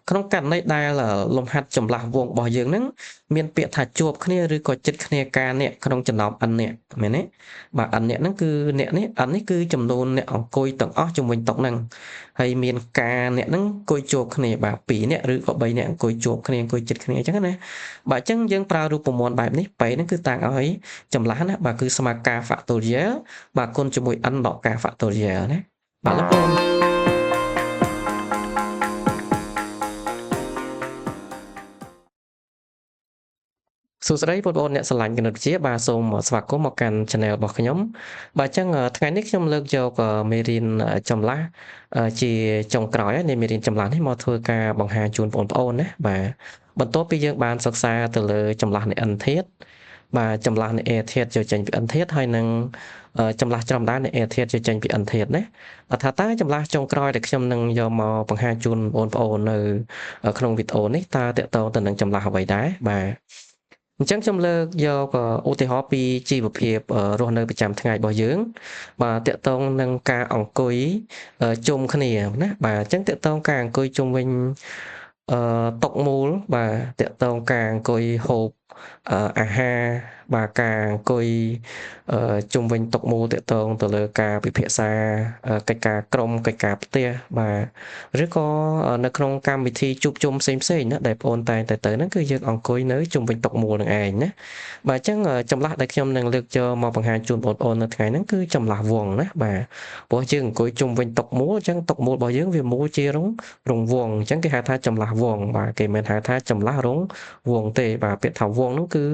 ក្នុងករណីដែលលំហាត់ចម្លាស់វងរបស់យើងហ្នឹងមានពាក្យថាជួបគ្នាឬក៏ជិតគ្នាការអ្នកក្នុងចំណោម n អ្នកមែនទេបាទ n អ្នកហ្នឹងគឺអ្នកនេះ n នេះគឺចំនួនអ្នកអង្គុយទាំងអស់ជុំវិញតុហ្នឹងហើយមានការអ្នកហ្នឹងអង្គុយជួបគ្នាបាទ2អ្នកឬក៏3អ្នកអង្គុយជួបគ្នាអង្គុយជិតគ្នាអញ្ចឹងណាបាទអញ្ចឹងយើងប្រើរូបមន្តបែបនេះបែបហ្នឹងគឺតាំងឲ្យចម្លាស់ណាបាទគឺស្មើការ factorial បាទគុណជាមួយ n ដកការ factorial ណាបាទលោកបងសួស្តីបងប្អូនអ្នកស្រឡាញ់គណិតវិទ្យាបាទសូមស្វាគមន៍មកកាន់ Channel របស់ខ្ញុំបាទអញ្ចឹងថ្ងៃនេះខ្ញុំលើកយកមេរៀនចម្លាស់ជាចុងក្រោយហើយនៃមេរៀនចម្លាស់នេះមកធ្វើការបង្ហាញជូនបងប្អូនណាបាទបន្ទាប់ពីយើងបានសិក្សាទៅលើចម្លាស់នៃ n ធាតុបាទចម្លាស់នៃ a ធាតុយកចេញពី n ធាតុហើយនឹងចម្លាស់ចំដាននៃ a ធាតុយកចេញពី n ធាតុណាថាតើចម្លាស់ចុងក្រោយដែលខ្ញុំនឹងយកមកបង្ហាញជូនបងប្អូននៅក្នុងវីដេអូនេះតើតកតងទៅនឹងចម្លាស់អ្វីដែរបាទអញ្ចឹងខ្ញុំលើកយកឧទាហរណ៍ពីជីវភាពរស់នៅប្រចាំថ្ងៃរបស់យើងបាទតកតងនឹងការអង្គុយជុំគ្នាណាបាទអញ្ចឹងតកតងការអង្គុយជុំវិញតុមូលបាទតកតងការអង្គុយហូបអាហារបាទការអង្គុយជុំវិញតុមូលតកតងទៅលើការពិភាក្សាកិច្ចការក្រុមកិច្ចការផ្ទះបាទឬក៏នៅក្នុងកម្មវិធីជួបជុំផ្សេងៗណាដែលបងប្អូនតែងតែទៅហ្នឹងគឺយើងអង្គុយនៅជុំវិញតុមូលនឹងឯងណាបាទអញ្ចឹងចម្លាស់ដែលខ្ញុំនឹងលើកយកមកបង្ហាញជូនបងប្អូននៅថ្ងៃហ្នឹងគឺចម្លាស់វងណាបាទព្រោះយើងអង្គុយជុំវិញតុមូលអញ្ចឹងតុមូលរបស់យើងវាមូលជារង្វង់អញ្ចឹងគេហៅថាចម្លាស់វងបាទគេមិនហៅថាចម្លាស់រង្វង់ទេបាទពាក្យថាវងហ្នឹងគឺ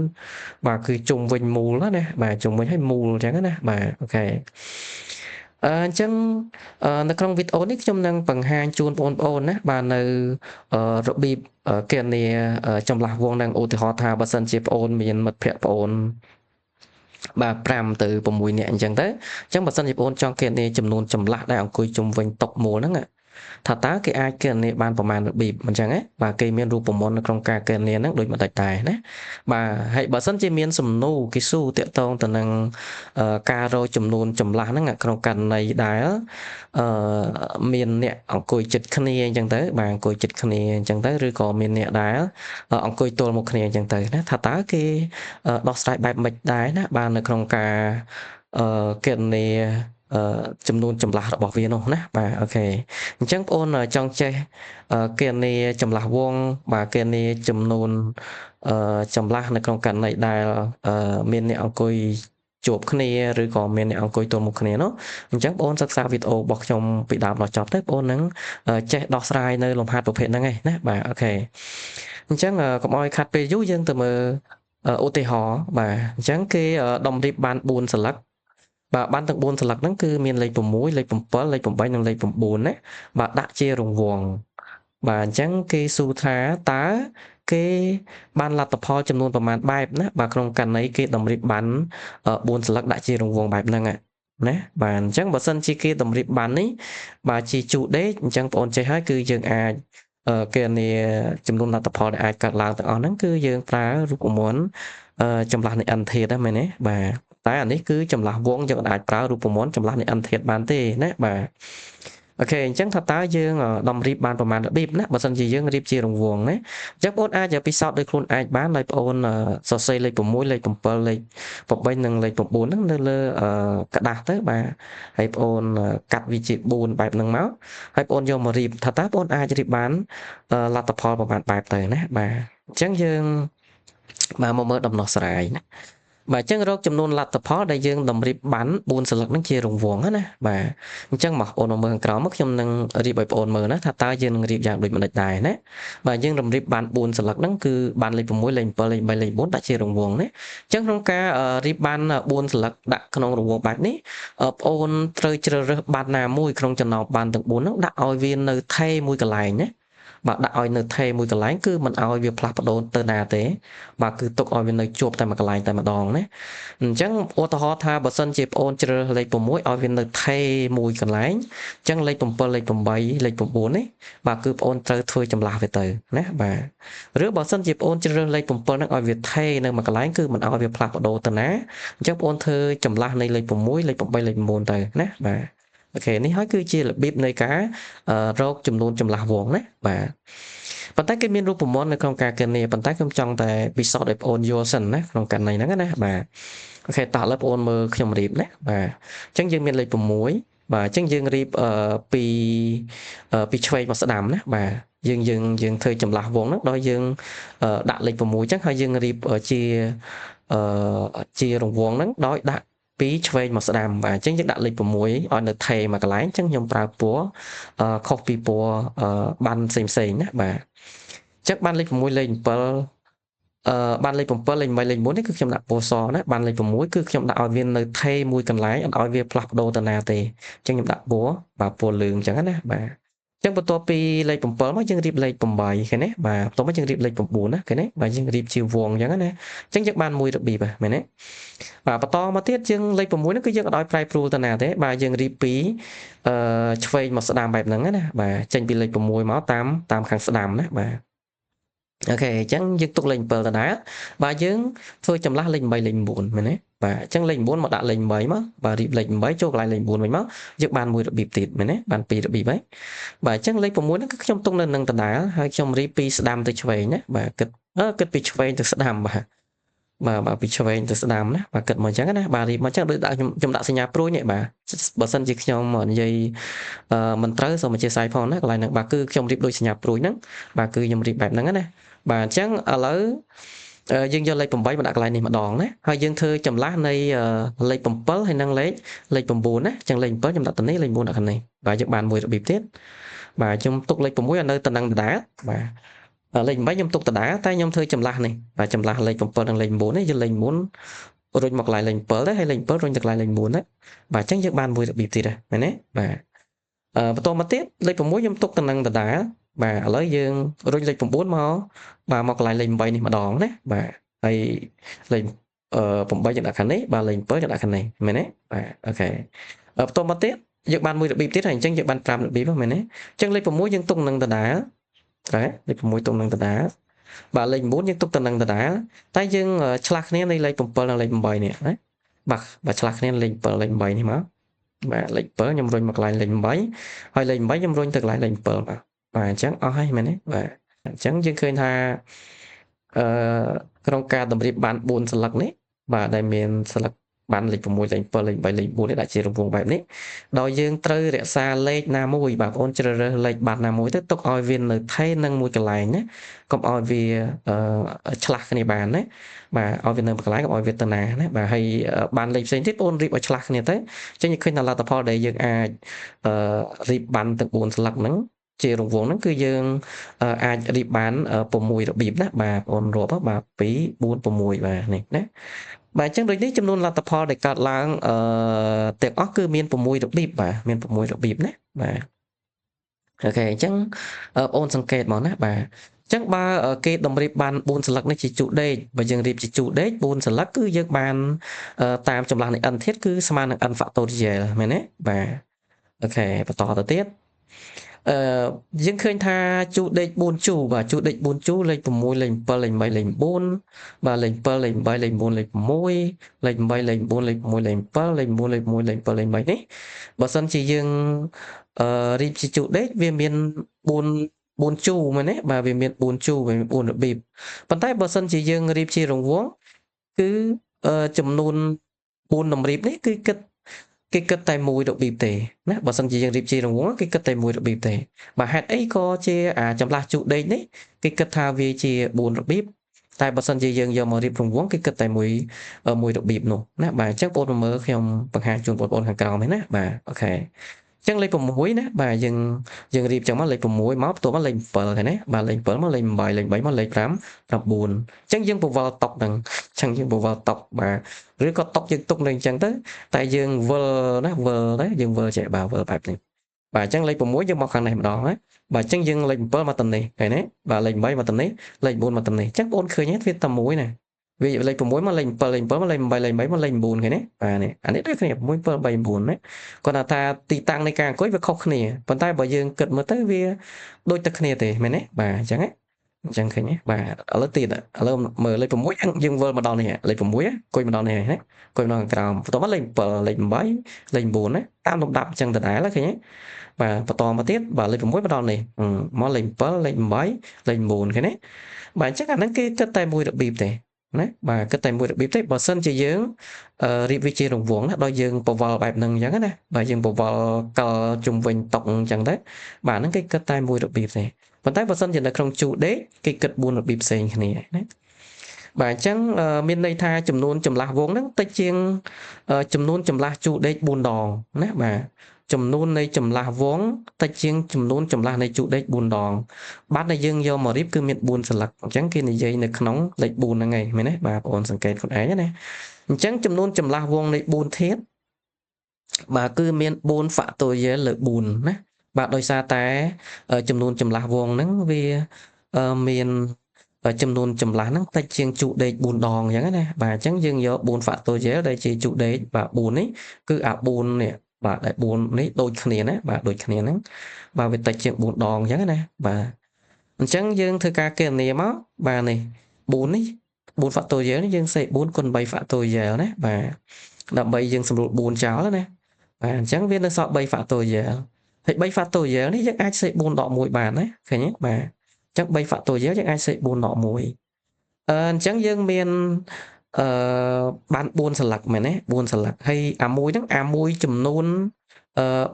បាទគឺជុំវិញមូលណាបាទជុំវិញឲ្យមូលអញ្ចឹងណាបាទអូខេអញ្ចឹងនៅក្នុងវីដេអូនេះខ្ញុំនឹងបង្ហាញជូនបងប្អូនណាបាទនៅរបៀបគណនាចម្លាស់វងនឹងឧទាហរណ៍ថាបើសិនជាបងប្អូនមានមិត្តភ័ក្តិបងប្អូនបាទ5ទៅ6នាក់អញ្ចឹងទៅអញ្ចឹងបើសិនជាបងប្អូនចង់គណនាចំនួនចម្លាស់ដែលអង្គុយជុំវិញតុមូលហ្នឹងថាតើគេអាចគណនាបានប្រមាណរបៀបអញ្ចឹងណាបាទគេមានរូបមន្តនៅក្នុងការគណនាហ្នឹងដូចមិនដាច់ដែរណាបាទហើយបើសិនជាមានសំណួរគេសួរតាក់ទងទៅនឹងការរកចំនួនចម្លាស់ហ្នឹងក្នុងករណីដែលមានអ្នកអង្គុយចិត្តគ្នាអញ្ចឹងទៅបាទអង្គុយចិត្តគ្នាអញ្ចឹងទៅឬក៏មានអ្នកដែលអង្គុយទល់មុខគ្នាអញ្ចឹងទៅណាថាតើគេដោះស្រាយបែបម៉េចដែរណាបាទនៅក្នុងការគណនាចំនួនចម្លាស់របស់វានោះណាបាទអូខេអញ្ចឹងបងប្អូនចង់ចេះគណនាចម្លាស់វងបាទគណនាចំនួនចម្លាស់នៅក្នុងករណីដែលមានអ្នកអង្គុយជួបគ្នាឬក៏មានអ្នកអង្គុយទល់មុខគ្នានោះអញ្ចឹងបងប្អូនសិក្សាវីដេអូរបស់ខ្ញុំពីដើមដល់ចប់ទៅបងប្អូននឹងចេះដោះស្រាយនៅលំហាត់ប្រភេទហ្នឹងឯងណាបាទអូខេអញ្ចឹងកុំឲ្យខាត់ពេលយូរយើងទៅមើលឧទាហរណ៍បាទអញ្ចឹងគេតម្រៀបបាន4សន្លឹកបាទបានទាំង4សន្លឹកហ្នឹងគឺមានលេខ6លេខ7លេខ8និងលេខ9ណាបាទដាក់ជារង្វង់បាទអញ្ចឹងគេសួរថាតើគេបានលទ្ធផលចំនួនប្រមាណបែបណាបាទក្នុងករណីគេតម្រៀបបាន4សន្លឹកដាក់ជារង្វង់បែបហ្នឹងណាបាទអញ្ចឹងបើសិនជាគេតម្រៀបបាននេះបាទជាជូដេកអញ្ចឹងបងប្អូនចេះហើយគឺយើងអាចគណនាចំនួនលទ្ធផលដែលអាចកើតឡើងទាំងអស់ហ្នឹងគឺយើងប្រើរូបមន្តចម្លាស់នៃ n ធាតុហ្នឹងមែនទេបាទតែអានេះគឺចម្លាស់វងយើងអាចប្រើរូបមន្តចម្លាស់នៃ n ធាតុបានទេណាបាទអូខេអញ្ចឹងថាតើយើងតម្រៀបបានប្រមាណរបៀបណាបើសិនជាយើងរៀបជារង្វង់ណាអញ្ចឹងបងប្អូនអាចពិសោធន៍ដោយខ្លួនឯងបានហើយបងប្អូនសរសេរលេខ6លេខ7លេខ8និងលេខ9ហ្នឹងនៅលើกระดาษទៅបាទហើយបងប្អូនកាត់វាជា4បែបហ្នឹងមកហើយបងប្អូនយកមករៀបថាតើបងប្អូនអាចរៀបបានលទ្ធផលប្រមាណបែបទៅណាបាទអញ្ចឹងយើងមកមើលដំណោះស្រាយណាបាទអញ្ចឹងរកចំនួនលទ្ធផលដែលយើងតម្រៀបបាន4សន្លឹកហ្នឹងជារង្វង់ណាបាទអញ្ចឹងមកបងប្អូនមើលខាងក្រោមមកខ្ញុំនឹងរៀបឲ្យបងប្អូនមើលណាថាតើយើងនឹងរៀបយ៉ាងដូចម្តេចដែរណាបាទយើងតម្រៀបបាន4សន្លឹកហ្នឹងគឺបានលេខ6លេខ7លេខ3លេខ4ដាក់ជារង្វង់ណាអញ្ចឹងក្នុងការរៀបបាន4សន្លឹកដាក់ក្នុងរង្វង់បែបនេះបងប្អូនត្រូវជ្រើសរើសបានណាមួយក្នុងចំណោមបានទាំង4ហ្នឹងដាក់ឲ្យវានៅថេរមួយកន្លែងណាបាទដាក់ឲ្យនៅថេរមួយកន្លែងគឺមិនឲ្យវាផ្លាស់ប្ដូរទៅណាទេបាទគឺទុកឲ្យវានៅជាប់តែមួយកន្លែងតែម្ដងណាអញ្ចឹងឧទាហរណ៍ថាបើសិនជាបងអូនជ្រើសលេខ6ឲ្យវានៅថេរមួយកន្លែងអញ្ចឹងលេខ7លេខ8លេខ9នេះបាទគឺបងអូនត្រូវធ្វើចម្លាស់វាទៅណាបាទឬបើសិនជាបងអូនជ្រើសរើសលេខ7ហ្នឹងឲ្យវាថេរនៅមួយកន្លែងគឺមិនឲ្យវាផ្លាស់ប្ដូរទៅណាអញ្ចឹងបងអូនធ្វើចម្លាស់នៃលេខ6លេខ8លេខ9ទៅណាបាទ អូខេនេះហើយគឺជារបៀបនៃការរកចំនួនចម្លាស់វងណាបាទប៉ុន្តែគេមានរូបមន្តនៅក្នុងការគណនាប៉ុន្តែខ្ញុំចង់តែពិសោធន៍ឲ្យបងប្អូនយល់សិនណាក្នុងករណីហ្នឹងណាបាទអូខេតោះឥឡូវបងប្អូនមើលខ្ញុំរៀបណាបាទអញ្ចឹងយើងមានលេខ6បាទអញ្ចឹងយើងរៀបពីឆ្វេងមកស្ដាំណាបាទយើងធ្វើចម្លាស់វងហ្នឹងដោយយើងដាក់លេខ6អញ្ចឹងហើយយើងរៀបជារង្វង់ហ្នឹងដោយដាក់ពីឆ្វេងមកស្ដាំបាទអញ្ចឹងយើងដាក់លេខ6ឲ្យនៅថេរមួយកន្លែងអញ្ចឹងខ្ញុំប្រើពណ៌ខុសពីពណ៌បានផ្សេងណាបាទអញ្ចឹងបានលេខ6លេខ7បានលេខ7លេខ8លេខ9នេះគឺខ្ញុំដាក់ពណ៌សណាបានលេខ6គឺខ្ញុំដាក់ឲ្យវានៅថេរមួយកន្លែងអត់ឲ្យវាផ្លាស់ប្ដូរទៅណាទេអញ្ចឹងខ្ញុំដាក់ពណ៌លឿងអញ្ចឹងណាបាទអញ្ចឹងបន្ទាប់ពីលេខ7មកយើងរៀបលេខ8ឃើញទេបាទបន្ទាប់មកយើងរៀបលេខ9ណាឃើញទេបាទយើងរៀបជាវងអញ្ចឹងណាអញ្ចឹងយើងបានមួយរបៀបមែនទេបាទបន្តមកទៀតយើងលេខ6ហ្នឹងគឺយើងអត់ឲ្យប្រែប្រួលទៅណាទេបាទយើងរៀបពីឆ្វេងមកស្ដាំបែបហ្នឹងណាបាទចេញពីលេខ6មកតាមខាងស្ដាំណាបាទអូខេអញ្ចឹងយើងទុកលេខ7ដដែលបាទយើងធ្វើចម្លាស់លេខ8លេខ9មែនទេបាទអញ្ចឹងលេខ9មកដាក់លេខ8មកបាទរៀបលេខ8ចូលកន្លែងលេខ9វិញមកយើងបានមួយរបៀបទៀតមែនទេបានពីររបៀបហើយបាទអញ្ចឹងលេខ6ហ្នឹងគឺខ្ញុំទុកនៅនឹងដដែលហើយខ្ញុំរៀបពីស្ដាំទៅឆ្វេងណាបាទគិតពីឆ្វេងទៅស្ដាំបាទពីឆ្វេងទៅស្ដាំណាបាទគិតមកអញ្ចឹងណាបាទរៀបមកអញ្ចឹងដូចដាក់ខ្ញុំដាក់សញ្ញាព្រួយនេះបាទបើសិនជាខ្ញុំនិយាយមិនត្រូវសូមអធិស្ឋានផងណាកន្លែងហ្នឹងបាទគឺខ្ញុំរៀបដូចសញ្ញាព្រួយហ្នឹងបាទគឺខ្ញុំរៀបបែបហ្នឹងណាបាទអញ្ចឹងឥឡូវយើងយកលេខ8មកដាក់កន្លែងនេះម្ដងណាហើយយើងធ្វើចម្លាស់នៃលេខ7ហើយនិងលេខ9ណាអញ្ចឹងលេខ7ខ្ញុំដាក់ទៅនេះលេខ9ដាក់ខាងនេះបាទយើងបានមួយរបៀបទៀតបាទខ្ញុំទុកលេខ6ឲ្យនៅតំណែងដដែលបាទលេខ8ខ្ញុំទុកដដែលតែខ្ញុំធ្វើចម្លាស់នេះបាទចម្លាស់លេខ7និងលេខ9នេះយើងលេខ9រុញមកកន្លែងលេខ7ដែរហើយលេខ7រុញទៅកន្លែងលេខ9ណាបាទអញ្ចឹងយើងបានមួយរបៀបទៀតដែរមែនទេបាទបន្តមកទៀតលេខ6ខ្ញុំទុកតំណែងដដែលបាទឥឡូវយើងរុញលេខ9មកបាទមកកន្លែងលេខ8នេះម្ដងណាបាទហើយលេខ8យើងដាក់ខាងនេះបាទលេខ7យើងដាក់ខាងនេះមែនទេបាទអូខេបន្តមកទៀតយើងបានមួយរបៀបទៀតហើយអញ្ចឹងយើងបាន5របៀបមែនទេអញ្ចឹងលេខ6យើងទុកនឹងដដែលតែលេខ6ទុកនឹងដដែលបាទលេខ9យើងទុកទៅនឹងដដែលតែយើងឆ្លាស់គ្នានៃលេខ7និងលេខ8នេះណាបាទឆ្លាស់គ្នាលេខ7លេខ8នេះមកបាទលេខ7ខ្ញុំរុញមកកន្លែងលេខ8ហើយលេខ8ខ្ញុំរុញទៅកន្លែងលេខ7បាទអញ្ចឹងអស់ហើយមែនទេបាទអញ្ចឹងយើងឃើញថាក្នុងការតម្រៀបបាន4ស្លឹកនេះបាទដែលមានស្លឹកបានលេខ6លេខ7លេខ8លេខ4នេះដាក់ជារង្វង់បែបនេះដោយយើងត្រូវរក្សាលេខណាមួយបាទបងប្អូនជ្រើសរើសលេខបាត់ណាមួយទៅទុកឲ្យវានៅថេរនឹងមួយកន្លែងណាកុំឲ្យវាឆ្លាស់គ្នាបានណាបាទឲ្យវានៅមួយកន្លែងកុំឲ្យវាទៅណាណាបាទហើយបានលេខផ្សេងទៀតបងប្អូនរៀបឲ្យឆ្លាស់គ្នាទៅអញ្ចឹងយើងឃើញថាលទ្ធផលដែលយើងអាចរៀបបានទាំង4ស្លឹកហ្នឹងជារង្វង់ហ្នឹងគឺយើងអាចរៀបបាន6របៀបណាបាទបងប្អូនរាប់បាទ2 4 6បាទនេះណាបាទអញ្ចឹងដូចនេះចំនួនលទ្ធផលដែលកើតឡើងទាំងអស់គឺមាន6របៀបបាទមាន6របៀបណាបាទអូខេអញ្ចឹងបងប្អូនសង្កេតមកណាបាទអញ្ចឹងបើគេតម្រៀបបាន4ស្លឹកនេះជាជូដេកបើយើងរៀបជាជូដេក4ស្លឹកគឺយើងបានតាមចម្លាស់នៃ n ធាតុគឺស្មើនឹង n factorial មែនទេបាទអូខេបន្តទៅទៀតយើងឃើញថាជូដេក4ជូបាទជូដេក4ជូលេខ6លេខ7លេខ8លេខ4បាទលេខ7លេខ8លេខ4លេខ6លេខ8លេខ4លេខ6លេខ7លេខ4លេខ1លេខ7លេខ8នេះបើសិនជាយើងរៀបជាជូដេកវាមាន4ជូមែនទេបាទវាមាន4ជូវាមាន4របៀបប៉ុន្តែបើសិនជាយើងរៀបជារង្វង់គឺចំនួន4តម្រៀបនេះគឺគេគិតតែមួយរបៀបទេណាបើសិនជាយើងរៀបជារង្វង់គេគិតតែមួយរបៀបទេបាទហេតុអីក៏ជាចម្លាស់ជូដេកនេះគេគិតថាវាជា4របៀបតែបើសិនជាយើងយកមករៀបរង្វង់គេគិតតែមួយរបៀបនោះណាបាទអញ្ចឹងបងប្អូនមើលខ្ញុំបង្ហាញជូនបងប្អូនខាងក្រោមហ្នឹងណាបាទអូខេអញ្ចឹងលេខ6ណាបាទយើងរៀបចឹងមកលេខ6មកបន្ទាប់មកលេខ7ហ្នឹងណាបាទលេខ7មកលេខ8លេខ3មកលេខ5 9អញ្ចឹងយើងពវល់តុកហ្នឹងអញ្ចឹងយើងពវល់តុកបាទឬក៏តុកយើងទុកនៅអញ្ចឹងទៅតែយើងវិលណាវិលណាយើងវិលចេះបាទវិលបែបនេះបាទអញ្ចឹងលេខ6យើងមកខាងនេះម្ដងណាបាទអញ្ចឹងយើងលេខ7មកទៅនេះឃើញទេបាទលេខ8មកទៅនេះលេខ4មកទៅនេះអញ្ចឹងបងឃើញទេវាតែមួយណាវាលេខ6មកលេខ7លេខ7មកលេខ8លេខ8មកលេខ9ឃើញទេបាទនេះអានេះដូចគ្នា6 7 3 9ណាគាត់ថាទីតាំងនៃការអង្គុយវាខុសគ្នាប៉ុន្តែបើយើងគិតមើលទៅវាដូចតែគ្នាទេមែនទេបាទអញ្ចឹងណា Chẳng khởi nhé và ở lớp tiền ở lớp mở lên mũi nhưng vơ mà đòn này lên mũi coi mà đòn này đấy coi nó cào tôi bắt lên bấy lên buồn đấy tam đồng đập chân từ đá là khởi nhé và to mà tiết và lên mũi mà đòn này món lên bấy lên buồn cái đấy bạn chắc là nó cái tay mùi được bịp này đấy và cái tay mùi được bịp đấy bỏ sân chỉ dưỡng đi vị trí đồng vuông đó đôi dương bộ vào bài nâng giống này và dương bộ vào cờ trùng vinh tổng chẳng đấy bạn nó cái tay mùi được bịp này còn tay vào sân thì là không chủ đế cái kịch buồn được bịp xình này đấy bạn chẳng miền đây tha chùm nôn chùm lá vốn đó tay chiêng chùm nôn chùm lá chủ đế buồn đòn đấy mà chùm nôn này chùm lá vốn tay chiêng chùm nôn chùm lá này chủ đế buồn đòn bát này dương do mà rip cứ miền buồn sờ lật chẳng kia này dây này nóng lệch buồn là ngày mấy đấy bà cònสังเกตคนấy này chẳng chùm nôn chùm lá vốn này buồn thiết bà cứ miền buồn phạ tôi với lợi buồn đấy bà đôi xa té chùm nôn chùm lá vốn nắng vì miền chùm nôn chùm lá nắng tay chiêng chủ đế buồn đòn chẳng này bà chẳng dương do buồn phạ tôi với đây chỉ chủ đế và buồn ấy cứ buồn này bà lại buồn đấy đôi khné đấy bà đôi khné nắng bà về tay chiêng buồn đòn chẳng này bà chẳng dương thư ca kia này máu bà này bốn ấy bốn phạt tôi giới dương xây bốn con bay phạt tôi giờ đấy bà đậm bay dương sầm bốn cháo đó này bà chẳng biết nó sợ bay phạt tôi giờ thì bay phạt tôi giờ đấy chắc ai xây bốn đọ mùi bà đấy phải nhé bà chắc bay phạt tôi giới chắc ai xây bốn đọ mùi chẳng dương miền ban buôn sờ lạc mà đấy buôn sờ lạc hay mùi đó mùi chùm nôn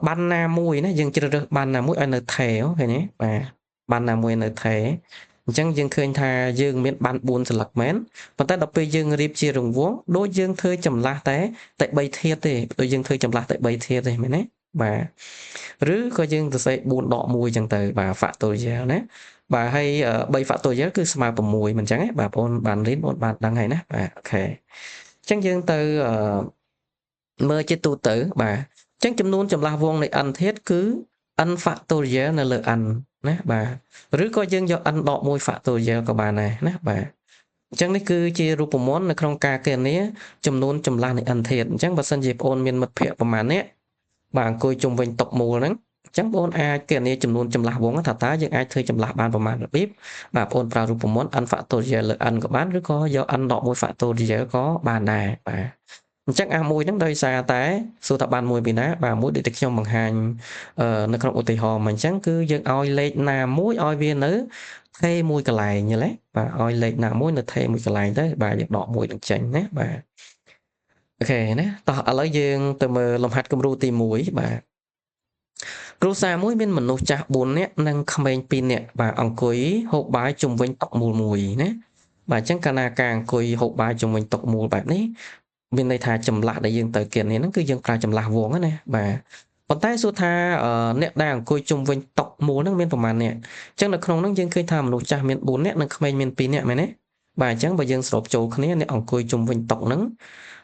ban na mùi này dương chưa được ban na mùi anh ở thèo phải nhé bà ban na mùi ở thèo chẳng dương khơi tha dương miền ban buôn sờ lạc mến và ta đọc về dương riệp chia rồng vuông đôi dương khơi chầm la té tại bay thiệt thì đôi dương khơi chầm la tại bay thiệt thì mày đấy bà rứ coi dương từ xây buôn đọ mùi chẳng từ bà phạt tôi giờ đấy bà hay bay phạt tôi giờ cứ smile bầm mùi mình chẳng ấy bà bôn bàn đến bôn bàn đăng hay nè bà ok chẳng dương từ mơ chết tu tử bà chẳng chấm nôn chấm la vuông này ăn thiết cứ ăn phạt tôi giờ là lựa ăn nè bà rứ coi dương do ăn đọ mùi phạt tôi giờ của bà này nè bà chẳng đấy cứ chia rùa món là trong ca cái này chấm nôn chấm la này ăn thiệt chẳng bà sân dịp ôn miền mật phệประมาณ nè bà coi chung vinh tộc mù nắng chẳng bốn ai cái này chấm nôn chấm la vuông thật tá nhưng ai thuê chấm la ban ประมาณ bếp bà ôn vào rùa món ăn phạt tôi giờ lựa ăn của bán rứ có do ăn đọ mùi phạt tôi giờ có bà này bà chắc mùi nó đây xa té số tập ban mùi bị ná và mũi để trong bằng hành nó không có thể hò mình chẳng cứ dân oi lên nà mũi oi viên nữa thay mùi cả lại như lấy và oi lên nà mũi nó thay mùi cả lại đấy bà giật đỏ mùi được chảnh đấy bà ok nè tao ở lấy dương từ mờ lòng hạt cầm ru tìm mũi bà ru xa mũi bên mình nô chả bốn nè năng không bên pin nè bà ông cuối hộp bái chung với tóc mùi mùi nè bà chẳng cana càng coi hộp bái chung với tóc mùi bạn ấy bên đây thà chầm lạ đại dương tới kiện này nó cứ dương ra chầm lạ vuông á nè bà còn tay số tha nét đang coi chung với tộc mùa nó miềnประมาณ nè chẳng là không nó dương khơi tham lục cha miền bốn nét nó không miền pin nè mày nè bà chẳng bà dương sộp châu cái này ông coi chung với tộc nắng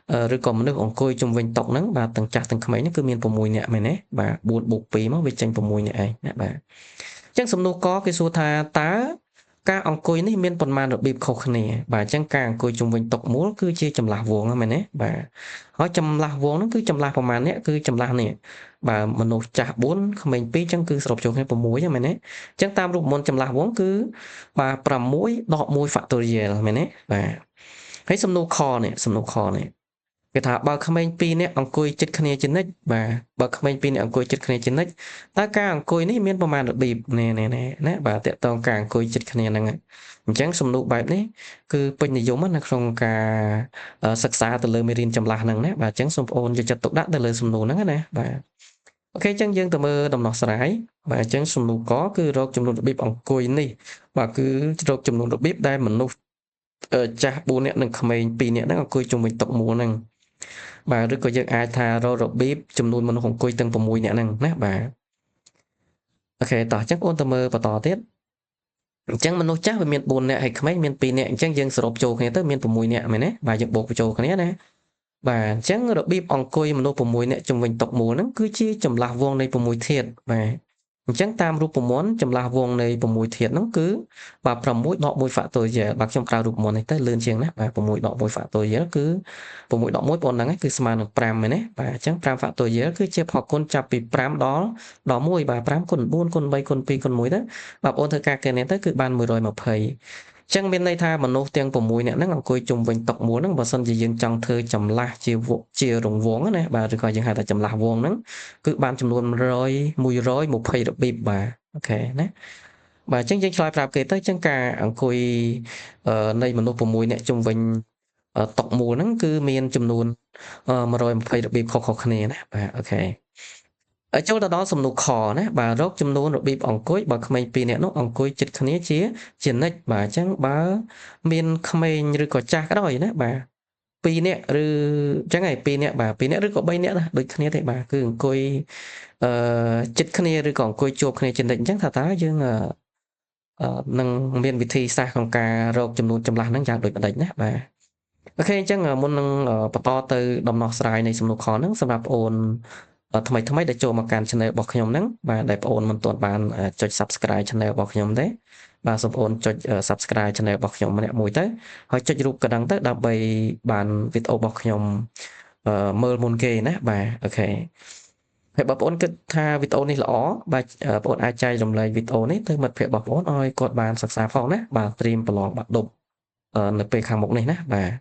rồi còn nó ông coi chung với tộc nắng bà từng cha từng mấy nó cứ miền 6 nè mày nè bà buồn buộc pí máu về tranh 6 nè ấy nè bà chẳng sầm nô có cái số tha tá ca ông coi này miền ประมาณ được bịp khâu này bà chẳng càng coi chung với tộc múa cứ chia chầm lạ vuông á mày nè bà hỏi chầm lạ vuông nó cứ chầm lạ ประมาณ nè cứ chầm lạ nè bà mình nộp trả 4 không mình pi chẳng cứ sộp chungให้ 6 cho mày nè chẳng tamรูป môn chầm lạ vuông cứ bà 6 đọ môi phạt tôi về mày nè bà thấy sầm nô kho nè cái thà bà không anh pi nè ông coi chết khné trên nách bà không anh pi nè ông coi chết khné trên nách ta ca ông coi này miền ประมาณ được bịp nè nè bà tẹt tông càng coi chết khné năng chẳng sầm nụ bài đấy cứ bên này giống nó không cả sắc xa từ lời miền chầm la năng nè bà chẳng sầm ôn cho chặt tục đắt từ lời sầm nụ năng nè bà ok chẳng dương từ mơ đồng nọ sải bà chẳng sầm nụ có cứ rốt chầm nụ được bịp ông coi này bà cứ rốt chầm nụ được bịp đây mình nụ cha bố nè năng không anh pi nè nó coi chung mình tộc mùa năng bà rất có dân ai tha rồi bếp chùm nuôi mình không coi từng vào mùi nhẹ năng nè bà ok tỏ chắc ôn tầm mơ và tỏ tiếp chẳng mình nói chắc về miền buồn nè hay mấy miền pì nè chẳng dân sộp trâu này tới miền vào mùi nè mày nè bà giật bộ trâu cái nè bà chẳng rồi bếp ông coi mình nói vào mùi nè chùm mình tộc mùa nó cứ chi chùm lạc vuông này vào mùi thiệt bà អញ្ចឹងតាមរូបមន្តចម្លាស់វងនៃ6ធាតុហ្នឹងគឺបាទ6ដក1 factorial បាទខ្ញុំប្រើរូបមន្តនេះទៅលឿនជាងណាបាទ6ដក1 factorial គឺ6ដក1បងហ្នឹងគឺស្មើនឹង5មែនទេបាទអញ្ចឹង5 factorial គឺជាផគុណចាប់ពី5ដល់1បាទ5គុណ4គុណ3គុណ2គុណ1ទៅបាទបងធ្វើការកែនេះទៅគឺបាន120ចឹងមានន័យថាមនុស្សទាំង6នាក់ហ្នឹងអង្គុយជុំវិញតុមូលហ្នឹងបើសិនជាយើងចង់ធ្វើចម្លាស់ជារង្វង់ណាបាទឬក៏យើងហៅថាចម្លាស់វងហ្នឹងគឺបានចំនួន120របៀបបាទអូខេណាបាទអញ្ចឹងយើងឆ្លើយប្រាប់គេទៅអញ្ចឹងការអង្គុយនៃមនុស្ស6នាក់ជុំវិញតុមូលហ្នឹងគឺមានចំនួន120របៀបខុសៗគ្នាណាបាទអូខេចូលទៅដល់សំណួរខណាបាទរកចំនួនរបៀបអង្គុយបើក្មេង2នាក់នោះអង្គុយជិតគ្នាជានិច្ចបាទអញ្ចឹងបើមានក្មេងឬក៏ចាស់ក៏ដោយណាបាទ2នាក់ឬអញ្ចឹងហើយ2នាក់បាទ2នាក់ឬក៏3នាក់ដែរដូចគ្នាទេបាទគឺអង្គុយជិតគ្នាឬក៏អង្គុយជួបគ្នាជានិច្ចអញ្ចឹងថាតើយើងនឹងមានវិធីសាស្ត្រក្នុងការរកចំនួនចម្លាស់ហ្នឹងយ៉ាងដូចម្ដេចណាបាទអូខេអញ្ចឹងមុននឹងបន្តទៅដំណោះស្រាយនៃសំណួរខហ្នឹងសម្រាប់បងអូនថ្មីដែលចូលមកកាន់ channel របស់ខ្ញុំហ្នឹងបាទដែលបងអូនមិនទាន់បានចុច Subscribe channel របស់ខ្ញុំទេបាទសូមបងអូនចុច Subscribe channel របស់ខ្ញុំម្នាក់មួយទៅហើយចុចរូបកណ្ដឹងទៅដើម្បីបានវីដេអូរបស់ខ្ញុំមើលមុនគេណាបាទអូខេហើយបើបងអូនគិតថាវីដេអូនេះល្អបាទបងអូនអាចចែករំលែកវីដេអូនេះទៅមិត្តភ័ក្តិរបស់បងអូនឲ្យគាត់បានសិក្សាផងណាបាទត្រៀមប្រឡងបាក់ឌុបនៅពេលខាងមុខនេះណាបាទ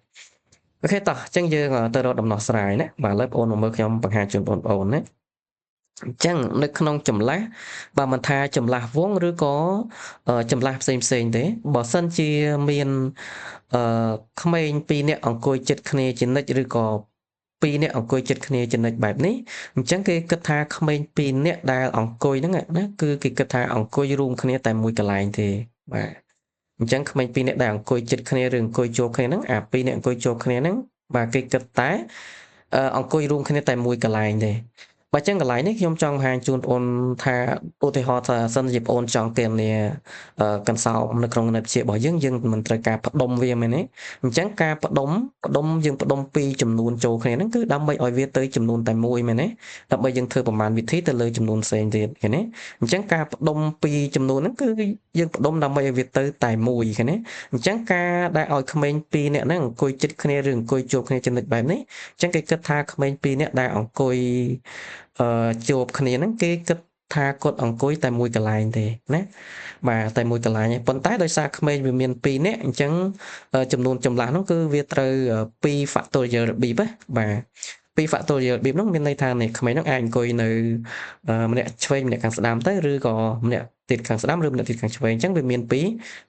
អូខេតោះអញ្ចឹងយើងទៅរកដំណោះស្រាយណាបាទឥឡូវបងអូនមកមើលខ្ញុំបង្ហាញជូនបងប្អូនណាអញ្ចឹងនៅក្នុងចម្លាស់បើមិនថាចម្លាស់វងឬក៏ចម្លាស់ផ្សេងទេបើសិនជាមានក្មេង2នាក់អង្គុយជិតគ្នាជានិច្ចឬក៏2នាក់អង្គុយជិតគ្នាជានិច្ចបែបនេះអញ្ចឹងគេគិតថាក្មេង2នាក់ដែលអង្គុយហ្នឹងណាគឺគេគិតថាអង្គុយរួមគ្នាតែមួយកន្លែងទេបាទអញ្ចឹងក្មេង2នាក់ដែលអង្គុយជិតគ្នាឬអង្គុយជួបគ្នាហ្នឹងអា2នាក់អង្គុយជួបគ្នាហ្នឹងបាទគេគិតតែអង្គុយរួមគ្នាតែមួយកន្លែងទេបើចឹងកន្លែងនេះខ្ញុំចង់បង្ហាញជូនបងថាឧទាហរណ៍ថាសិនជាបងចង់គណនាកន្សោមនៅក្នុងគណិតវិទ្យារបស់យើងមិនត្រូវការផ្ដុំវាមែនទេអញ្ចឹងការផ្ដុំយើងផ្ដុំ2ចំនួនចូលគ្នាហ្នឹងគឺដើម្បីឲ្យវាទៅចំនួនតែមួយមែនទេដើម្បីយើងធ្វើប្រមាណវិធីទៅលើចំនួនផ្សេងទៀតឃើញទេអញ្ចឹងការផ្ដុំ2ចំនួនហ្នឹងគឺយើងផ្ដុំដើម្បីឲ្យវាទៅតែមួយឃើញទេអញ្ចឹងការដែលឲ្យក្មេង2នាក់ហ្នឹងអង្គុយជិតគ្នាឬអង្គុយជួបគ្នាចំណុចបែបនេះអញ្ចឹងគេគិតថាក្មេង2នាក់ដែលអង្គុយជួបគ្នាហ្នឹងគេគិតថាគាត់អង្គុយតែមួយកន្លែងទេណាបាទតែមួយកន្លែងឯងប៉ុន្តែដោយសារក្មេងវាមាន2នាក់អញ្ចឹងចំនួនចម្លាស់ហ្នឹងគឺវាត្រូវ2 factorial របៀបណាបាទ2 factorial របៀបហ្នឹងមានន័យថានេះក្មេងហ្នឹងអាចអង្គុយនៅម្នាក់ឆ្វេងម្នាក់ខាងស្ដាំទៅឬក៏ម្នាក់ទៀតខាងស្ដាំឬម្នាក់ទៀតខាងឆ្វេងអញ្ចឹងវាមាន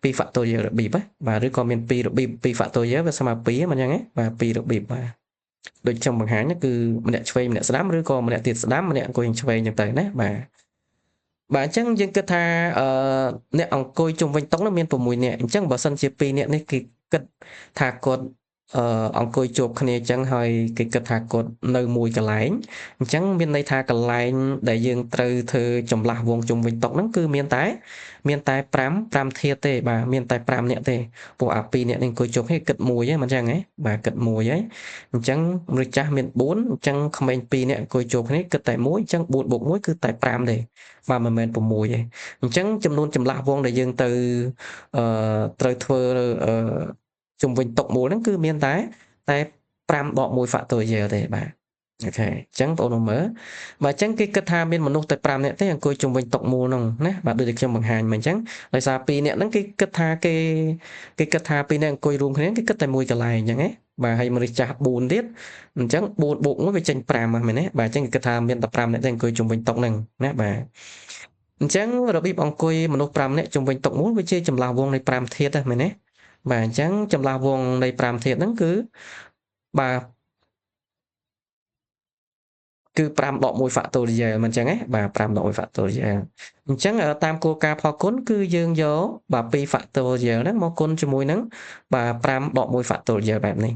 2 factorial របៀបណាបាទឬក៏មាន2របៀប2 factorial វាស្មើ2មិនអញ្ចឹងណាបាទ2របៀបបាទដូចខ្ញុំបង្ហាញគឺម្នាក់ឆ្វេងម្នាក់ស្ដាំឬក៏ម្នាក់ទៀតស្ដាំម្នាក់អង្គុយឆ្វេងអញ្ចឹងទៅណាបាទអញ្ចឹងយើងគិតថាអ្នកអង្គុយជុំវិញតុនោះមាន6នាក់អញ្ចឹងបើសិនជា2នាក់នេះគេគិតថាគាត់អង្គុយជួបគ្នាអញ្ចឹងហើយគេគិតថាគាត់នៅមួយកន្លែងអញ្ចឹងមានន័យថាកន្លែងដែលយើងត្រូវធ្វើចម្លាស់វងជុំវិញតុហ្នឹងគឺមានតែ5ធាតុទេបាទមានតែ5នាក់ទេពួកអា2នាក់នេះអង្គុយជួបគ្នាគិតមួយហ្នឹងមិនអញ្ចឹងហ៎បាទគិតមួយហើយអញ្ចឹងមនុស្សចាស់មាន4អញ្ចឹងក្មេង2នាក់អង្គុយជួបគ្នាគិតតែ1អញ្ចឹង4+ 1គឺតែ5ទេបាទមិនមែន6ទេអញ្ចឹងចំនួនចម្លាស់វងដែលយើងទៅត្រូវធ្វើជុំវិញតុមូលហ្នឹងគឺមានតែ5ដក1 factorial ទេបាទអូខេអញ្ចឹងបងប្អូនមើលបាទអញ្ចឹងគេគិតថាមានមនុស្សតែ5នាក់ទេអង្គុយជុំវិញតុមូលហ្នឹងណាបាទដូចដែលខ្ញុំបង្ហាញមកអញ្ចឹងដោយសារ2នាក់ហ្នឹងគេគិតថាគេគិតថា2នាក់អង្គុយរួមគ្នាគេគិតតែមួយកន្លែងអញ្ចឹងណាបាទហើយមនុស្សចាស់4ទៀតអញ្ចឹង4+ 1វាចេញ5ហ្នឹងមែនទេបាទអញ្ចឹងគេគិតថាមានតែ5នាក់ទេអង្គុយជុំវិញតុហ្នឹងណាបាទអញ្ចឹងរបៀបអង្គុយមនុស្ស5នាក់ជុំវិញតុមូលវាជាចម្លាស់វងនៃ5ធាតុហ្នឹងមែនទេបាទអញ្ចឹងចម្លាស់វងនៃ5ធាតុហ្នឹងគឺបាទគឺ5ដក1 factorial មិនអញ្ចឹងណាបាទ5ដក1 factorial អញ្ចឹងតាមគោលការណ៍ផគុណគឺយើងយកបាទ2 factorial ហ្នឹងមកគុណជាមួយនឹងបាទ5ដក1 factorial បែបនេះ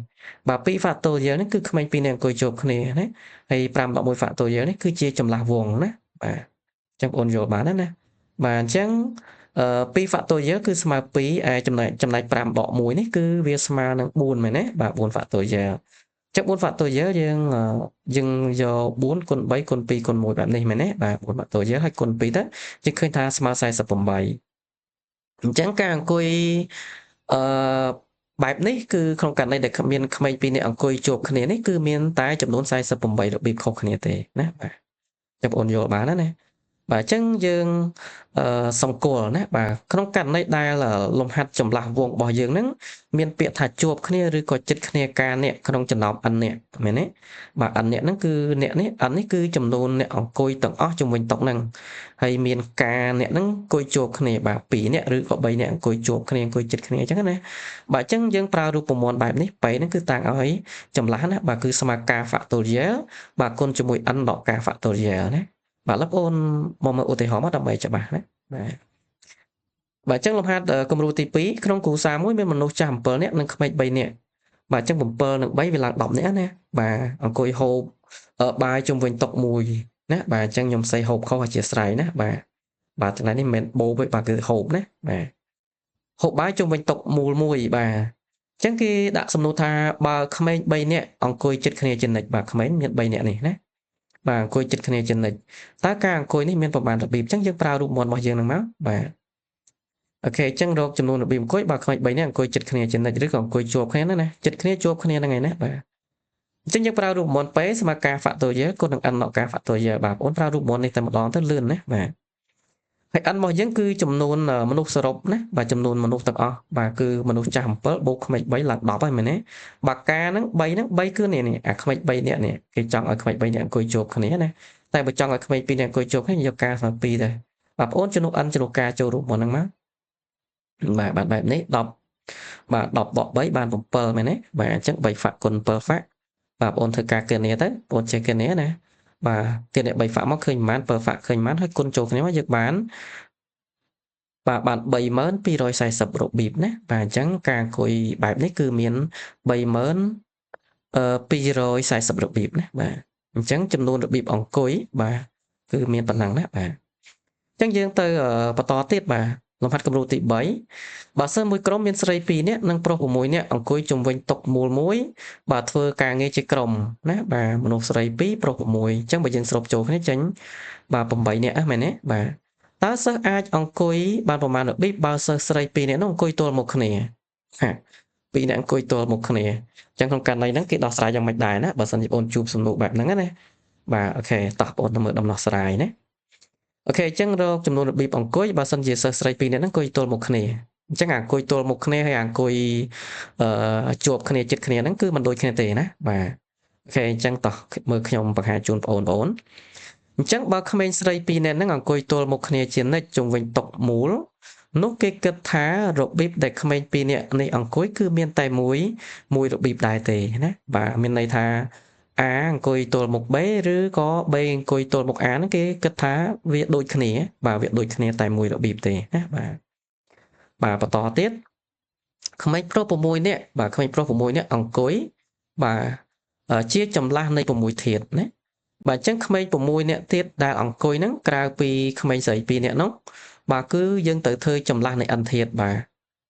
បាទ2 factorial ហ្នឹងគឺក្មេង2នាក់អង្គុយជួបគ្នាណាហើយ5ដក1 factorial នេះគឺជាចម្លាស់វងណាបាទអញ្ចឹងបងប្អូនយល់បានណាបាទអញ្ចឹង2 factorial គឺស្មើ2ចំណែក5ដក1នេះគឺវាស្មើនឹង4មែនទេបាទ4 factorial chắc 4 factorial យើងយក4គុណ3គុណ2គុណ1បែបនេះមែនទេបាទ4 factorial ហើយគុណ2ទៅយើងឃើញថាស្មើ48អញ្ចឹងការអង្គុយអឺបែបនេះគឺក្នុងករណីដែលមានក្មេង2នាក់អង្គុយជួបគ្នានេះគឺមានតែចំនួន48របៀបខុសគ្នាទេណាបាទចាំបងប្អូនយល់បានណាបាទអញ្ចឹងយើងសង្កល់ណាបាទក្នុងករណីដែលលំហាត់ចម្លាស់វងរបស់យើងហ្នឹងមានពាក្យថាជួបគ្នាឬក៏ចិត្តគ្នាការអ្នកក្នុងចំណោម n អ្នកមែនទេបាទ n អ្នកហ្នឹងគឺអ្នកនេះ n នេះគឺចំនួនអ្នកអង្គុយទាំងអស់ជំវិញតុហ្នឹងហើយមានការអ្នកហ្នឹងអង្គុយជួបគ្នាបាទ2អ្នកឬក៏3អ្នកអង្គុយជួបគ្នាអង្គុយចិត្តគ្នាអញ្ចឹងណាបាទអញ្ចឹងយើងប្រើរូបមន្តបែបនេះបែហ្នឹងគឺតាំងឲ្យចម្លាស់ណាបាទគឺស្មើការ factorial បាទគុណជាមួយ n ដកការ factorial ណាបាទលោកអូនមកមើលឧទាហរណ៍មកដើម្បីច្បាស់ណាបាទបាទអញ្ចឹងលំហាត់គំរូទី2ក្នុងគ្រួសារមួយមានមនុស្សចាស់7នាក់និងក្មេង3នាក់បាទអញ្ចឹង7និង3វាឡើង10នាក់ណាបាទអង្គុយហូបបាយជុំវិញតុមួយណាបាទអញ្ចឹងខ្ញុំសៃហូបខុសអធិស្ឋានណាបាទចំណែកនេះមិនមែនបូបទេបាទគឺហូបណាបាទហូបបាយជុំវិញតុមូលមួយបាទអញ្ចឹងគេដាក់សំណួរថាបើក្មេង3នាក់អង្គុយជិតគ្នាជានិច្ចបាទក្មេងមាន3នាក់នេះណាបាទអង្គុយជិតគ្នាជានិច្ចតើការអង្គុយនេះមានប្រមាណរបៀបអញ្ចឹងយើងប្រើរូបមន្តរបស់យើងនឹងមកបាទអូខេអញ្ចឹងរកចំនួនរបៀបអង្គុយបើក្មេង3នាក់អង្គុយជិតគ្នាជានិច្ចឬក៏អង្គុយជាប់គ្នាណាជិតគ្នាជាប់គ្នាហ្នឹងឯណាបាទអញ្ចឹងយើងប្រើរូបមន្ត P ស្មើការ factorial គុណនឹង n ដកការ factorial បាទបងប្អូនប្រើរូបមន្តនេះតែម្ដងទៅលឿនណាបាទហើយ n របស់យើងគឺចំនួនមនុស្សសរុបណាបាទចំនួនមនុស្សទាំងអស់បាទគឺមនុស្សចាស់7បូកក្មេង3ឡើង10ហើយមែនទេបាទការហ្នឹង3ហ្នឹង3គឺនេះអាក្មេង3នាក់នេះគេចង់ឲ្យក្មេង3នាក់អង្គុយជាប់គ្នាណាតែបើចង់ឲ្យក្មេង2នាក់អង្គុយជាប់គ្នាយកការស្មើ2ដែរបាទបងប្អូនជំនួស n ជំនួសការចូលរូបមន្តហ្នឹងមកបាទបែបនេះ10បាទ10បក3បាន7មែនទេបាទអញ្ចឹង3 fact គុណ7 fact បាទបងប្អូនធ្វើការគណនាទៅបងប្អូនចេះគណនាណាបាទគណនា3 fact មកឃើញប៉ុន្មាន7 fact ឃើញប៉ុន្មានហើយគុណចូលគ្នាមកយើងបានបាន3240របៀបណាបាទអញ្ចឹងការអង្គុយបែបនេះគឺមាន240របៀបណាបាទអញ្ចឹងចំនួនរបៀបអង្គុយបាទគឺមានប៉ុណ្ណឹងណាបាទអញ្ចឹងយើងទៅបន្តទៀតបាទលំហាត់គំរូទី3បើសិនមួយក្រុមមានស្រី2នាក់និងប្រុស6នាក់អង្គុយជុំវិញតុមូលមួយបាទធ្វើការងារជាក្រុមណាបាទមនុស្សស្រី2ប្រុស6អញ្ចឹងបើយើងស្រុបចូលគ្នាចេញបាទ8នាក់មែនទេបាទតើសិស្សអាចអង្គុយបានប្រមាណរបៀបបើសិស្សស្រី2នាក់នោះអង្គុយទល់មុខគ្នាហា2នាក់អង្គុយទល់មុខគ្នាអញ្ចឹងក្នុងករណីហ្នឹងគេដោះស្រាយយ៉ាងម៉េចដែរណាបើសិនជាបងជួបសំណួរបែបហ្នឹងណាបាទអូខេតោះបងទៅមើលដំណោះស្រាយណាអូខេអញ្ចឹងរកចំនួនរបៀបអង្គុយបើសិនជាសិស្សស្រី2នាក់ហ្នឹងអង្គុយទល់មុខគ្នាអញ្ចឹងអង្គុយទល់មុខគ្នាហើយអង្គុយជាប់គ្នាជិតគ្នាហ្នឹងគឺមិនដូចគ្នាទេណាបាទអូខេអញ្ចឹងតោះមើលខ្ញុំបង្ហាញជូនបងប្អូនអញ្ចឹងបើក្មេងស្រី2នាក់ហ្នឹងអង្គុយទល់មុខគ្នាជានិច្ចជុំវិញតុមូលនោះគេគិតថារបៀបដែលក្មេង2នាក់នេះអង្គុយគឺមានតែមួយរបៀបដែរទេណាបាទមានន័យថា A អង្គុយទល់មុខ B ឬក៏ B អង្គុយទល់មុខ A ហ្នឹងគេគិតថាវាដូចគ្នាបាទវាដូចគ្នាតែមួយរបៀបទេណាបាទបន្តទៀតក្មេងប្រុស6នាក់បាទក្មេងប្រុស6នាក់អង្គុយបាទជាចម្លាស់នៃ6ធាតុណាបាទអញ្ចឹងក្មេង6នាក់ទៀតដែលអង្គុយហ្នឹងក្រៅពីក្មេងស្រី2នាក់នោះបាទគឺយើងត្រូវធ្វើចម្លាស់នៃ n ធាតុបាទ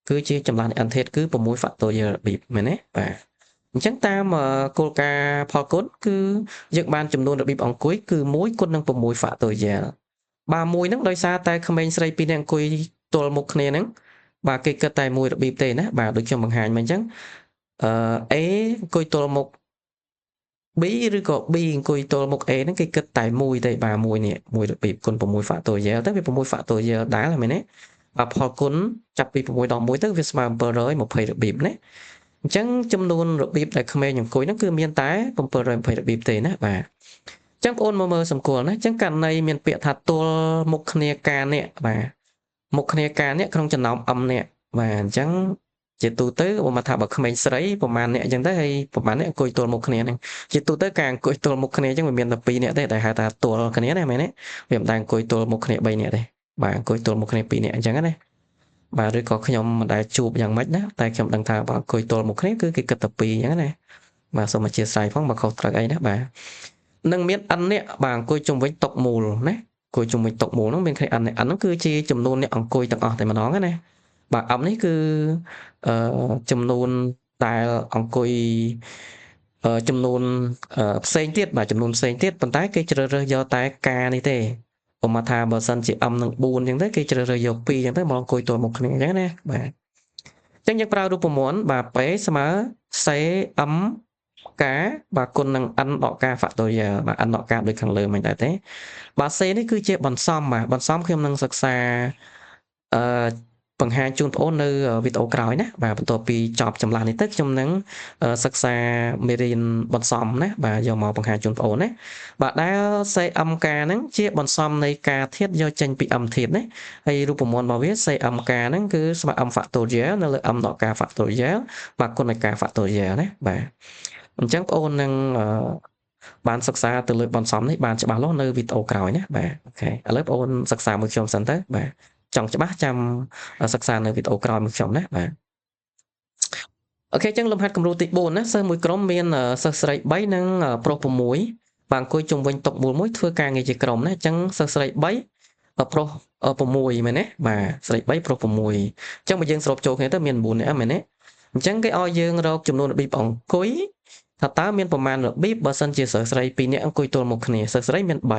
គឺជាចម្លាស់នៃ n ធាតុគឺ6 factorial របៀបមែនទេបាទអញ្ចឹងតាមគោលការណ៍ផលគុណគឺយើងបានចំនួនរបៀបអង្គុយគឺ1គុណនឹង6 factorial បាទ1ហ្នឹងដោយសារតែក្មេងស្រី2នាក់អង្គុយទល់មុខគ្នាហ្នឹងបាទគេគិតតែមួយរបៀបទេណាបាទដូចខ្ញុំបង្ហាញមកអញ្ចឹងA អង្គុយទល់មុខ B ឬក៏ B អង្គុយទល់មុខ A ហ្នឹងគេគិតតែមួយទេបាទមួយនេះមួយរបៀបគុណ6 factorial ទៅវា6 factorial ដែរមែនទេបាទផលគុណចាប់ពី6ដល់1ទៅវាស្មើ720របៀបណាអញ្ចឹងចំនួនរបៀបដែលក្មេងអង្គុយហ្នឹងគឺមានតែ720របៀបទេណាបាទអញ្ចឹងបងប្អូនមើលសម្គាល់ណាអញ្ចឹងករណីមានពាក្យថាទល់មុខគ្នាការអ្នកបាទមុខគ្នាការអ្នកក្នុងចំណោម m អ្នកបាទអញ្ចឹងជាទូទៅបើថាបើក្មេងស្រីប្រហែលអ្នកអញ្ចឹងទៅហើយប្រហែលអ្នកអង្គុយទល់មុខគ្នាហ្នឹងជាទូទៅការអង្គុយទល់មុខគ្នាអញ្ចឹងវាមានតែ2អ្នកទេដែលហៅថាទល់គ្នាណាមែនទេវាមិនដែលអង្គុយទល់មុខគ្នា3អ្នកទេបាទអង្គុយទល់មុខគ្នា2អ្នកអញ្ចឹងណាបាទឬក៏ខ្ញុំមិនដែលជួបយ៉ាងម៉េចណាតែខ្ញុំដឹងថាបើអង្គុយទល់មុខគ្នាគឺគេគិតតែ2អញ្ចឹងណាបាទសូមអធិស្ឋានផងបើខុសត្រូវអីណាបាទនឹងមាន n អ្នកបាទអង្គុយជុំវិញតុមូលណាអង្គុយជុំវិញតុមូលហ្នឹងមានគ្នា n អ្នក n ហ្នឹងគឺជាចំនួនអ្នកអង្គុយទាំងអស់តែម្ដងណាបាទ m នេះគឺចំនួនដែលអង្គុយ ចំនួនផ្សេងទៀតបាទចំនួនផ្សេងទៀតប៉ុន្តែគេជ្រើសរើសយកតែការនេះទេឧបមាថាបើសិនជា m នឹង4អញ្ចឹងទៅគេជ្រើសរើសយក2អញ្ចឹងទៅមកអង្គុយទល់មុខគ្នាអញ្ចឹងណាបាទអញ្ចឹងយើងប្រើរូបមន្តបាទ p ស្មើ c m ការបាទគុណនឹង n ដកការ factorial បាទ n ដកការដូចខាងលើមិនដែរទេបាទ c នេះគឺជាបន្សំបាទបន្សំខ្ញុំនឹងសិក្សាអឺបង្ហាញជូនបងប្អូននៅវីដេអូក្រោយណាបាទបន្ទាប់ពីចប់ចម្លាស់នេះទៅខ្ញុំនឹងសិក្សាមេរៀនបន្សំណាបាទយកមកបង្ហាញជូនបងប្អូនណាបាទដែល CMK ហ្នឹងជាបន្សំនៃការធាតុយកចេញពី m ធាតុណាហើយរូបមន្តរបស់វា CMK ហ្នឹងគឺស្មើ m factorial នៅលើ m ដកការ factorial បាទគុណនឹងការ factorial ណាបាទអញ្ចឹងបងប្អូននឹងបានសិក្សាទៅលើបន្សំនេះបានច្បាស់លាស់នៅវីដេអូក្រោយណាបាទអូខេឥឡូវបងប្អូនសិក្សាមួយខ្ញុំសិនទៅបាទចង់ច្បាស់ចាំសិក្សានៅវីដេអូក្រោយមួយខ្ញុំណាបាទអូខេអញ្ចឹងលំហាត់គំរូទី4ណាសិស្សមួយក្រុមមានសិស្សស្រី3និងប្រុស6បាទអង្គុយជុំវិញតុមូលមួយធ្វើការងារជាក្រុមណាអញ្ចឹងសិស្សស្រី3ប្រុស6មែនទេបាទស្រី3ប្រុស6អញ្ចឹងបើយើងសរុបចូលគ្នាទៅមាន9នាក់មែនទេអញ្ចឹងគេឲ្យយើងរកចំនួនរបៀបអង្គុយថាតើមានប្រមាណរបៀបបើសិនជាសិស្សស្រី2នាក់អង្គុយទល់មុខគ្នាសិស្សស្រីមាន3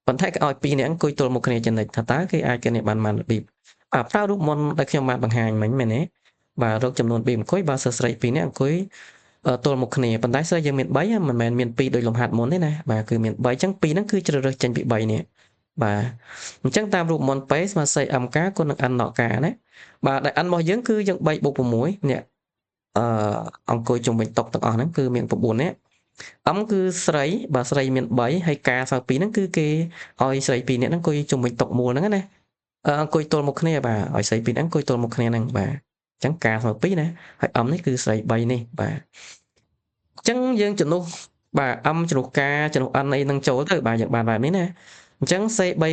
ប៉ុន្តែគេឲ្យ2នាក់អង្គុយទល់មុខគ្នាចំណិចថាតើគេអាចគេបានរបៀបប្រើរូបមន្តដែលខ្ញុំបានបង្ហាញមិញមែនទេបាទរកចំនួន2អង្គុយបើសិស្សស្រី2នាក់អង្គុយទល់មុខគ្នាប៉ុន្តែស្រីយើងមាន3មិនមែនមាន2ដោយលំហាត់មុនទេណាបាទគឺមាន3អញ្ចឹង2ហ្នឹងគឺជ្រើសរើសចេញពី3នេះបាទអញ្ចឹងតាមរូបមន្ត P ស្មើ CMK គុណនឹង n ដកការណាបាទដែល n របស់យើងគឺយើង3បូក6នេះអង្គុយជុំវិញតុទាំងអស់ហ្នឹងគឺមាន9នាក់M គឺស្រីបាទស្រីមាន3ហើយការសៅ2ហ្នឹងគឺគេឲ្យស្រី2នាក់ហ្នឹងអង្គុយជុំវិញតុមូលហ្នឹងណាអង្គុយទល់មុខគ្នាបាទឲ្យស្រី2នាក់អង្គុយទល់មុខគ្នាហ្នឹងបាទអញ្ចឹងការស្មើ2ណាហើយ M នេះគឺស្រី3នេះបាទអញ្ចឹងយើងជំនួសបាទ M ជំនួសការជំនួស N អីនឹងចូលទៅបាទយើងបានបែបនេះណាអញ្ចឹង C3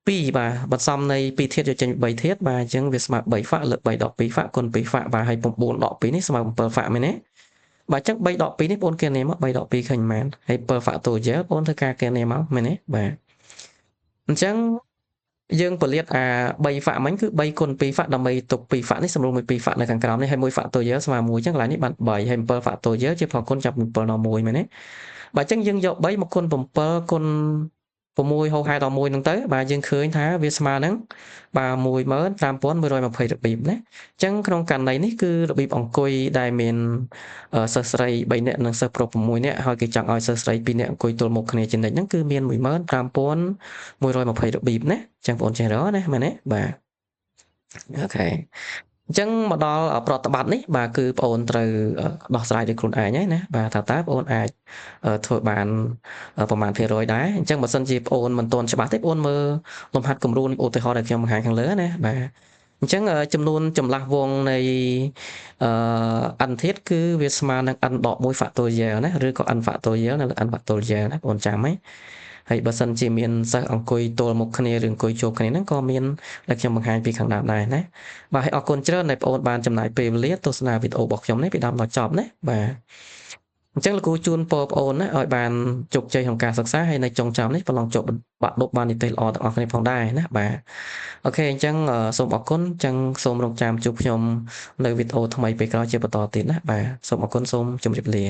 2បាទបន្សំនៃ2ធាតុយកចេញ3ធាតុបាទអញ្ចឹងវាស្មើ3ហ្វាក់លើ3ដក2ហ្វាក់គុណ2ហ្វាក់បាទហើយ9ដក2នេះស្មើ7ហ្វាក់មែនទេបាទអញ្ចឹង3ដក2នេះបងប្អូនគេនេះមក3ដក2ឃើញមែនហើយ7 factorial បងប្អូនធ្វើការគេនេះមកមែនទេបាទអញ្ចឹងយើងពលាតអា3ហ្វាក់មិញគឺ3គុណ2ហ្វាក់ដើម្បីទុក2ហ្វាក់នេះសម្រួលមួយ2ហ្វាក់នៅខាងក្រោមនេះហើយ1 factorial ស្មើ1អញ្ចឹងកន្លែងនេះបាន3ហើយ7 factorial ជាផលគុណចាប់7ដល់1មែនទេបាទអញ្ចឹងយើងយក3មកគុណ7គុណ6ហោហែដល់1ហ្នឹងទៅបាទយើងឃើញថាវាស្មើនឹងបាទ15120របៀបណាអញ្ចឹងក្នុងករណីនេះគឺរបៀបអង្គុយដែលមានសិស្សស្រី3នាក់និងសិស្សប្រុស6នាក់ហើយគេចង់ឲ្យសិស្សស្រី2នាក់អង្គុយទល់មុខគ្នាចំណិចហ្នឹងគឺមាន15120របៀបណាអញ្ចឹងបងប្អូនចេះរកណាមែនទេបាទអូខេអញ្ចឹងមកដល់ប្រតិបត្តិនេះបាទគឺបងអូនត្រូវដោះស្រាយដោយខ្លួនឯងហើយណាបាទថាតើបងអូនអាចធ្វើបានប្រមាណភាគរយដែរអញ្ចឹងបើសិនជាបងអូនមិនទាន់ច្បាស់ទេបងអូនមើលលំហាត់គំរូឧទាហរណ៍ដែលខ្ញុំបង្ហាញខាងលើណាបាទអញ្ចឹងចំនួនចម្លាស់វងនៃn ធាតុគឺវាស្មើនឹង n ដក1 factorial ណាឬក៏ n factorial នៅលើ n factorial ណាបងអូនចាំហ៎ហើយបើសិនជាមានសិស្សអង្គុយទល់មុខគ្នាឬអង្គុយជួបគ្នាហ្នឹងក៏មានដែលខ្ញុំបង្ហាញពីខាងដើមដែរណាបាទហើយអរគុណច្រើនដែលបងប្អូនបានចំណាយពេលវេលាទស្សនាវីដេអូរបស់ខ្ញុំនេះពីដើមដល់ចប់ណាបាទអញ្ចឹងលោកគ្រូជូនពរបងប្អូនណាឲ្យបានជោគជ័យក្នុងការសិក្សាហើយនៅចុងចាំនេះប្រឡងជាប់បាក់ឌុបបាននិទេសល្អទាំងអស់គ្នាផងដែរណាបាទអូខេអញ្ចឹងសូមអរគុណអញ្ចឹងសូមរងចាំជួបខ្ញុំនៅវីដេអូថ្មីពេលក្រោយជាបន្តទៀតណាបាទសូមអរគុណសូមជម្រាបលា